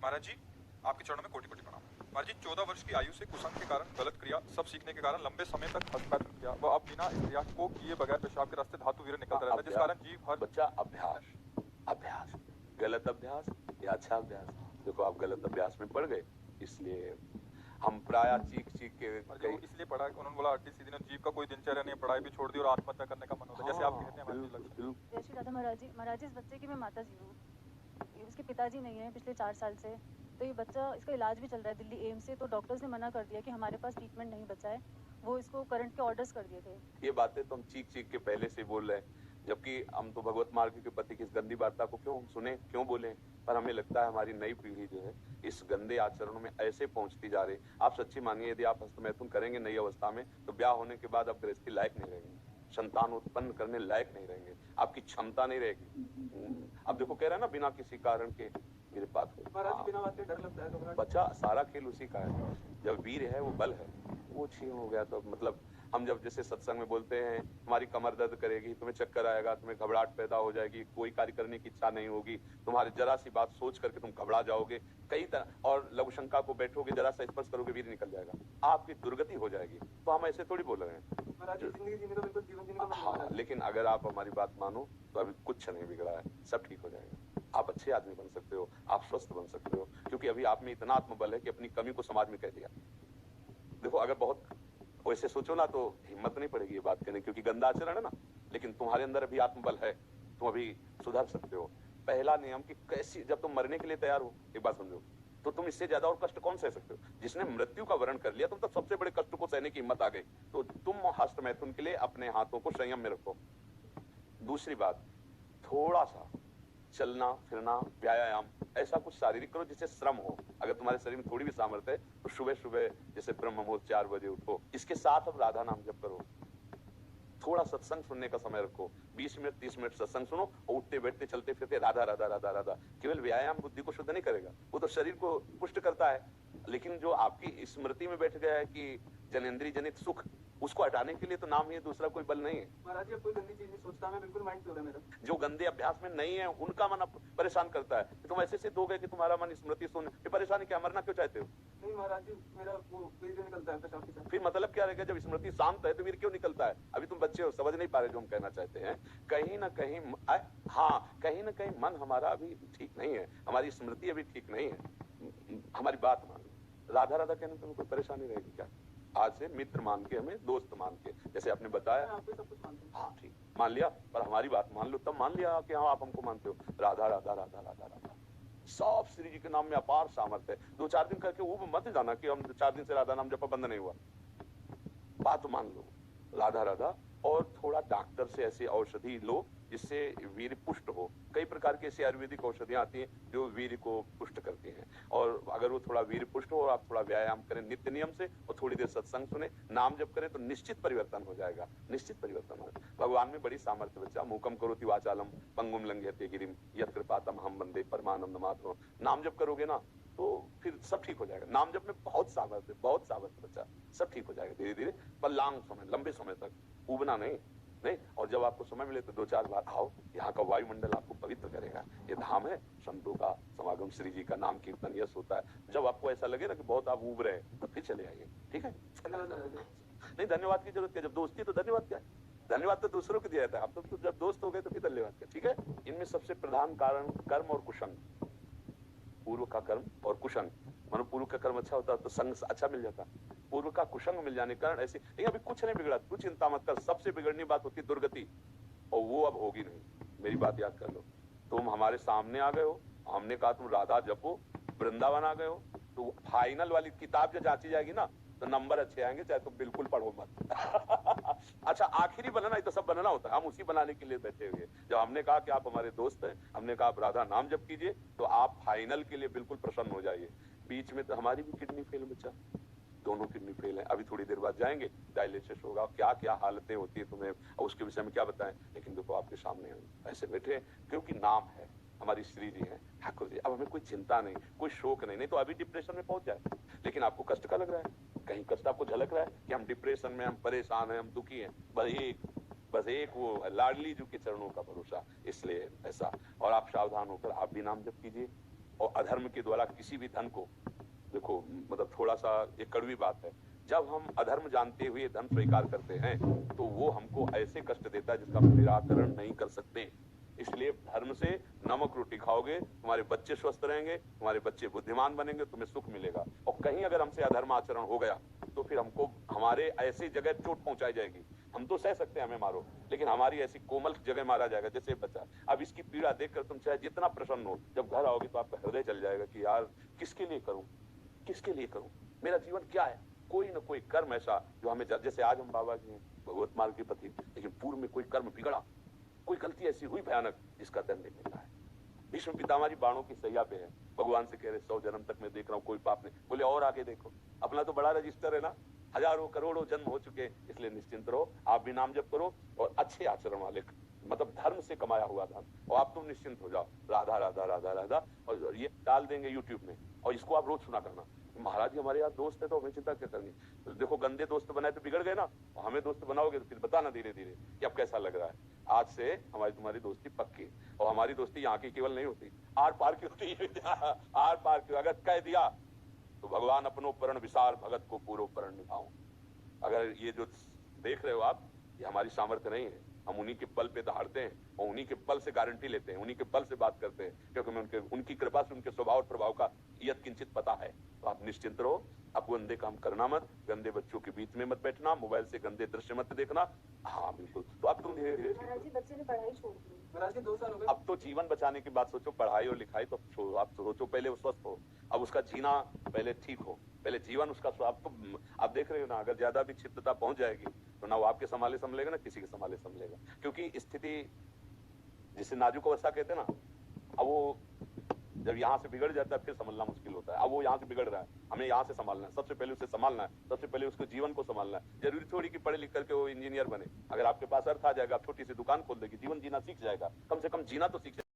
महाराज जी, आपके चरणों में कोटि कोटि प्रणाम। महाराज जी, 14 वर्ष की आयु से कुसंग के कारण गलत क्रिया सब सीखने के कारण लंबे समय तक हस्तक्षेप किया। वह अब बिना इस क्रिया को किए बगैर पेशाब के रास्ते धातु वीर्य निकलता रहता है, जिस कारण जीव हर बच्चा अभ्यास अभ्यास गलत अभ्यास या अच्छा अभ्यास। देखो आप गलत अभ्यास में पड़ गए, इसलिए हम प्राय चीख चीख के इसलिए पढ़ा कि उन्होंने बोला 38 दिन जीव का कोई दिनचर्या नहीं, पढ़ाई भी छोड़ दी और आत्महत्या करने का मन होता है, जैसे आप कहते हैं महाराज जी। जय श्री राधा महाराज जी। महाराज जी, इस बच्चे की मैं माता जी हूँ, इसके पिताजी नहीं है पिछले 4 साल से। तो ये बच्चा, इसका इलाज भी चल रहा है दिल्ली एम्स से, तो डॉक्टर्स ने मना कर दिया कि हमारे पास ट्रीटमेंट नहीं बचा है, वो इसको करंट के ऑर्डर्स कर दिए थे। ये बातें तो हम चीख चीख के पहले से बोल रहे हैं, जबकि हम तो भगवत मार्ग के प्रति की इस गंदी वार्ता को क्यों सुने, क्यों बोले। पर हमें लगता है हमारी नई पीढ़ी जो है इस गंदे आचरणों में ऐसे पहुंचती जा रही। आप सच्ची मानिए, यदि आप हस्तमैथुन करेंगे नई अवस्था में तो ब्याह होने के बाद आप गृहस्थी लायक नहीं रहेंगे, संतान उत्पन्न करने लायक नहीं रहेंगे, आपकी क्षमता नहीं रहेगी। अब देखो कह रहा है ना, बिना किसी कारण के मेरे पास बिना बात के डर लगता है। बच्चा सारा खेल उसी का है। जब वीर है वो बल है, वो छीन हो गया तो मतलब हम जब जैसे सत्संग में बोलते हैं हमारी कमर दर्द करेगी, तुम्हें चक्कर आएगा, तुम्हें घबराहट पैदा हो जाएगी, कोई कार्य करने की इच्छा नहीं होगी, तुम्हारी जरा सी बात सोच करके तुम घबरा जाओगे कई तरह, और लघु शंका को बैठोगे, जरा सा स्पर्श करोगे वीर निकल जाएगा, आपकी दुर्गति हो जाएगी। तो हम ऐसे थोड़ी बोल रहे हैं। हाँ, लेकिन अगर आप हमारी बात मानो तो अभी कुछ नहीं बिगड़ा है, सब ठीक हो जाएगा। आप अच्छे आदमी बन सकते हो, आप स्वस्थ बन सकते हो, क्योंकि अभी आप में इतना आत्मबल है कि अपनी कमी को समाज में कह दिया। देखो अगर बहुत वैसे सोचो ना तो हिम्मत नहीं पड़ेगी ये बात कहने, क्योंकि गंदा आचरण है ना, लेकिन तुम्हारे अंदर अभी आत्मबल है, तुम अभी सुधर सकते हो। पहला नियम कि कैसी, जब तुम मरने के लिए तैयार हो, एक बात समझो, तो तुम इससे ज्यादा और कष्ट कौन सह सकते हो। जिसने मृत्यु का वर्ण कर लिया, तुम तब सबसे बड़े कष्ट को सहने की हिम्मत आ गई। तो तुम हस्तमैथुन के लिए अपने हाथों को संयम में रखो। दूसरी बात, थोड़ा सा चलना फिरना, व्यायाम, ऐसा कुछ शारीरिक करो जिससे श्रम हो। अगर तुम्हारे शरीर में थोड़ी भी सामर्थ्य है तो सुबह सुबह जैसे ब्रह्म मुहूर्त 4 बजे उठो। इसके साथ अब राधा नाम जप करो। थोड़ा सत्संग सुनने का समय रखो, 20 मिनट 30 मिनट सत्संग सुनो, और उठते बैठते चलते फिरते राधा राधा राधा राधा। केवल व्यायाम बुद्धि को शुद्ध नहीं करेगा, वो तो शरीर को पुष्ट करता है, लेकिन जो आपकी स्मृति में बैठ गया है कि जनेंद्रिय जनित सुख, उसको हटाने के लिए तो नाम ही है, दूसरा कोई बल नहीं है। महाराज जी, कोई गंदी चीज नहीं सोचता, मैं बिल्कुल माइंड प्योर है मेरा। जो गंदे अभ्यास में नहीं है उनका मन परेशान करता है। तुम ऐसे सिद्ध हो गए कि तुम्हारा मन स्मृति सुन, परेशानी क्या, मरना क्यों चाहते हो? नहीं महाराज जी, मेरा वो वीर क्यों निकलता है पेशाब के साथ। फिर मतलब क्या रहेगा, जब स्मृति शांत है तो वीर क्यों निकलता है? अभी तुम बच्चे हो, समझ नहीं पा रहे जो हम कहना चाहते हैं। कहीं ना कहीं हाँ, कहीं ना कहीं मन हमारा अभी ठीक नहीं है, हमारी स्मृति अभी ठीक नहीं है। हमारी बात मान, राधा राधा कहने में कोई परेशानी रहेगी क्या? आज से मित्र मान के, हमें दोस्त मान के, जैसे आपने बताया। सब कुछ मानते हैं। हाँ ठीक, मान लिया, पर हमारी बात मान लो, तब मान लिया कि हाँ आप हमको मानते हो। राधा राधा राधा राधा राधा, सब श्री जी के नाम में अपार सामर्थ्य है। 2-4 दिन करके वो मत जाना कि हम 4 दिन से राधा नाम जपा बंद नहीं हुआ। बात मान लो, राधा राधा, और थोड़ा डॉक्टर से ऐसी औषधि लो जिससे वीर पुष्ट हो। कई प्रकार की ऐसी आयुर्वेदिक औषधियां आती हैं जो वीर को पुष्ट करती हैं, और अगर वो थोड़ा वीर पुष्ट हो और आप थोड़ा व्यायाम करें नित्य नियम से, और थोड़ी देर सत्संग सुने, नाम जप करें, तो निश्चित परिवर्तन हो जाएगा, निश्चित परिवर्तन हो जाएगा। भगवान में बड़ी सामर्थ्य बच्चा। मूकम करोति वाचालम पंगुम लंघयते गिरिम यत् कृपातम हम वंदे परमानंद मातरम। नाम जप करोगे ना तो फिर सब ठीक हो जाएगा। नाम जप में बहुत सामर्थ्य बच्चा, सब ठीक हो जाएगा धीरे धीरे, पर लॉन्ग समय, लंबे समय तक, उबना नहीं। और जब आपको समय मिले तो 2-4 बार आओ, यहाँ का वायुमंडल आपको पवित्र करेगा। ये धाम है संतों का समागम, श्री जी का नाम कीर्तन यश होता है। जब आपको ऐसा लगे ना कि बहुत आप उब रहे हैं तो फिर चले आइए, ठीक है? नहीं, धन्यवाद की जरूरत क्या, जब दोस्ती तो धन्यवाद क्या है? धन्यवाद तो दूसरों को दिया जाता है, आप तो जब दोस्त हो गए तो फिर धन्यवाद क्या, ठीक है? इनमें सबसे प्रधान कारण कर्म और कुसंग, पूर्व का कर्म और कुसंग। मानो पूर्व का कर्म अच्छा होता तो संग अच्छा मिल जाता, पूर्व का कुसंग मिल जाने के कारण ऐसे। लेकिन अभी कुछ नहीं बिगड़ा, तू चिंता मत कर। सबसे बिगड़नी बात होती है दुर्गति, और वो अब होगी नहीं। मेरी बात याद कर लो, तुम हमारे सामने आ गए हो, हमने कहा तुम राधा जपो, वृंदावन आ गए हो, तो फाइनल वाली किताब जब जांची जाएगी ना तो नंबर अच्छे आएंगे, चाहे तुम बिल्कुल पढ़ो मत। अच्छा, आखिरी बनाना ही तो सब बनाना होता है, हम उसी बनाने के लिए बैठे हुए। जब हमने कहा कि आप हमारे दोस्त हैं, हमने कहा आप राधा नाम जप कीजिए, तो आप फाइनल के लिए बिल्कुल प्रसन्न हो जाइए। बीच में तो हमारी भी किडनी फेल बच्चा, दोनों किडनी फेल है। अभी थोड़ी देर बाद जाएंगे, डायलिसिस होगा, क्या क्या हालतें होती है तुम्हें, और उसके विषय में क्या बताएं। लेकिन देखो आपके सामने ऐसे बैठे, क्योंकि नाम है, हमारी श्री जी है, ठाकुर जी। अब हमें कोई चिंता नहीं, कोई शोक नहीं तो अभी डिप्रेशन में पहुंच जाए। लेकिन आपको कष्ट का लग रहा है, कहीं कष्ट आपको झलक रहा है कि हम डिप्रेशन में, हम परेशान हैं, हम दुखी हैं, बस एक वो लाडली जी के चरणों का भरोसा, इसलिए ऐसा। और आप सावधान होकर आप भी नाम जप कीजिए, और अधर्म के द्वारा किसी भी धन को, देखो मतलब थोड़ा सा एक कड़वी बात है, जब हम अधर्म जानते हुए धन स्वीकार करते हैं तो वो हमको ऐसे कष्ट देता है जिसका हम निराकरण नहीं कर सकते। इसलिए धर्म से नमक रोटी खाओगे, तुम्हारे बच्चे स्वस्थ रहेंगे, तुम्हारे बच्चे बुद्धिमान बनेंगे, तुम्हें सुख मिलेगा। और कहीं अगर हमसे अधर्म आचरण हो गया तो फिर हमको हमारे ऐसी जगह चोट पहुंचाई जाएगी। हम तो सह सकते हैं हमें मारो, लेकिन हमारी ऐसी कोमल जगह मारा जाएगा जैसे बच्चा। अब इसकी पीड़ा देखकर तुम चाहे जितना प्रसन्न हो, जब घर आओगे तो आपका हृदय चल जाएगा कि यार किसके लिए करूं, किसके लिए करूं, मेरा जीवन क्या है। कोई ना कोई कर्म ऐसा जो हमें, जैसे आज हम बाबा जी भगवत मार्ग के पति, लेकिन पूर्व में कोई कर्म बिगड़ा, कोई गलती ऐसी हुई भयानक जिसका दंड मिल रहा है। भीष्म पितामह बाणों की सैया पे है, भगवान से कह रहे 100 जन्म तक मैं देख रहा हूँ कोई पाप नहीं। बोले और आगे देखो, अपना तो बड़ा रजिस्टर है ना, हजारों करोड़ों जन्म हो चुके, इसलिए निश्चिंत रहो, आप भी नाम जप करो और अच्छे आचरण वाले, मतलब धर्म से कमाया हुआ धन, और आप तुम निश्चिंत हो जाओ। राधा राधा राधा राधा, और ये डाल देंगे यूट्यूब में, और इसको आप रोज सुना करना। महाराज जी हमारे यहाँ दोस्त है तो हमें चिंता क्या करनी। तो देखो गंदे दोस्त बनाए तो बिगड़ गए ना, और हमें दोस्त बनाओगे तो फिर बताना धीरे धीरे कि अब कैसा लग रहा है। आज से हमारी तुम्हारी दोस्ती पक्की, और हमारी दोस्ती यहाँ की केवल नहीं होती, आर पार की होती है। आर पार की, अगर कह दिया तो भगवान अपनो परण विसार भगत को पूरो परण निभाऊं। अगर ये जो देख रहे हो आप, ये हमारी सामर्थ्य नहीं है, हम उन्हीं के बल पे दहाड़ते हैं और उन्हीं के बल से गारंटी लेते हैं, उन्हीं के बल से बात करते हैं, क्योंकि हमें उनकी कृपा से उनके स्वभाव और प्रभाव का यत किंचित पता है। तो आप निश्चिंत रहो, अब गंदे काम करना मत, गंदे बच्चों के बीच में मत बैठना, मोबाइल से गंदे दृश्य मत देखना। हाँ बिल्कुल, तो अब तुम धीरे धीरे, महाराज जी बच्चे ने पढ़ाई छोड़ दी। महाराज जी 2 साल हो गए। अब तो जीवन बचाने की बात सोचो, पढ़ाई और लिखाई तो छोड़ो, आप सोचो पहले वो स्वस्थ हो, अब उसका जीना पहले ठीक हो, पहले जीवन उसका। आप तो आप देख रहे हो ना, अगर ज्यादा भी क्षिप्रता पहुंच जाएगी तो ना वो आपके संभाले संभलेगा ना किसी के संभाले संभलेगा, क्योंकि स्थिति जिसे नाजुक अवस्था कहते हैं ना, अब वो जब यहाँ से बिगड़ जाता है फिर संभलना मुश्किल होता है। अब वो यहाँ से बिगड़ रहा है, हमें यहाँ से संभालना है, सबसे पहले उसे संभालना है, सबसे पहले उसके जीवन को संभालना है। जरूरी थोड़ी कि पढ़े लिख करके वो इंजीनियर बने, अगर आपके पास अर्थ आ जाएगा आप छोटी सी दुकान खोल देगी, जीवन जीना सीख जाएगा, कम से कम जीना तो सीख जाएगा।